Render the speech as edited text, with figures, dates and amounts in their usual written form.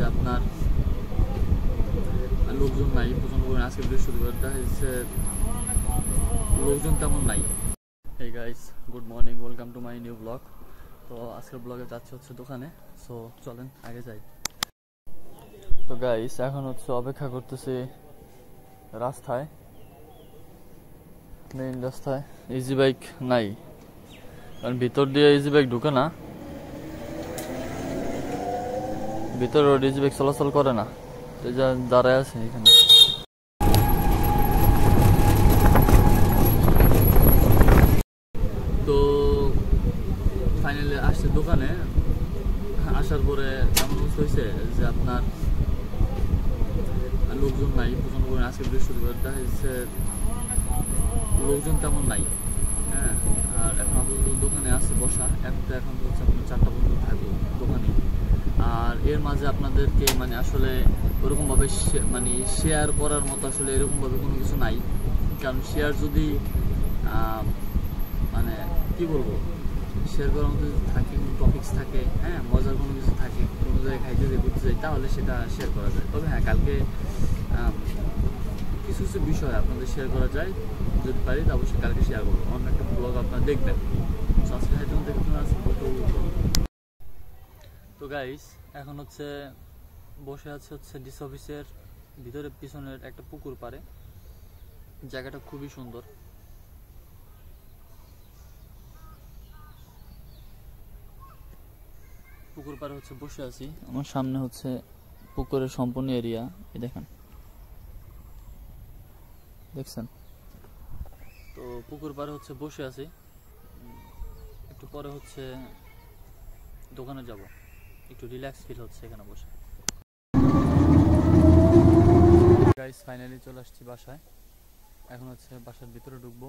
যে আপনার লোকজন নাই প্রচন্ড পরিমাণে। আজকে বৃহস্পতিবার, দেখা যাচ্ছে লোকজন তেমন নাই। Hey guys, good morning, welcome to my new blog. তো আজকের ব্লগে যাচ্ছে হচ্ছে দোকানে। সো চলেন আগে যাই। তো গাইস এখন হচ্ছে অপেক্ষা করতেছি রাস্তায়, মেইন রাস্তায়। ইজি বাইক নাই, কারণ ভিতর দিয়ে ইজি বাইক ঢুকে না, ভিতর রোড ইজি বাইক চলাচল করে না। তো যা দাঁড়ায় আছে এখানে। তো ফাইনালি আসছে দোকানে। আসার পরে এমন অবস্থা হয়েছে যে আপনার লোকজন নাই প্রচন্ড পরিমাণে। আজকে বৃহস্পতিবার, দেখা যাচ্ছে লোকজন তেমন নাই। হ্যাঁ, আর এখন আপাতত দোকানে আছে বসা। এখন হচ্ছে আপনার 4টা পর্যন্ত থাকবো দোকানে। আর এর মাঝে আপনাদেরকে মানে আসলে ওরকমভাবে মানে শেয়ার করার মতো আসলে এরকমভাবে কোনো কিছু নাই। কারণ শেয়ার যদি মানে কি বলবো, শেয়ার করার মতো যদি থাকে, কোনো টপিক্স থাকে, হ্যাঁ মজার কোনো কিছু থাকে, কোনো জায়গায় খাইতে যাই ঘুরতে যাই, তাহলে সেটা শেয়ার করা যায়। তবে হ্যাঁ, কালকে কিছু কিছু বিষয় আপনাদের শেয়ার করা যায়। যদি পারি তা অবশ্যই কালকে শেয়ার করবো, অন্য একটা ব্লগ আপনারা দেখবেন। তো গাইস এখন হচ্ছে বসে আছে হচ্ছে ডিস অফিসের ভিতরে, পিছনের একটা পুকুর পাড়ে। জায়গাটা খুবই সুন্দর। পুকুর পাড়ে হচ্ছে বসে আছি, আমার সামনে হচ্ছে পুকুরের সম্পূর্ণ এরিয়া। এই দেখেন, দেখছেন? তো পুকুর পাড়ে হচ্ছে বসে আছি। একটু পরে হচ্ছে দোকানে যাব, একটু রিল্যাক্স ফিল হচ্ছে এখানে বসে। গাইস ফাইনালি চলে আসছি বাসায়। এখন হচ্ছে বাসার ভিতরে ঢুকবো,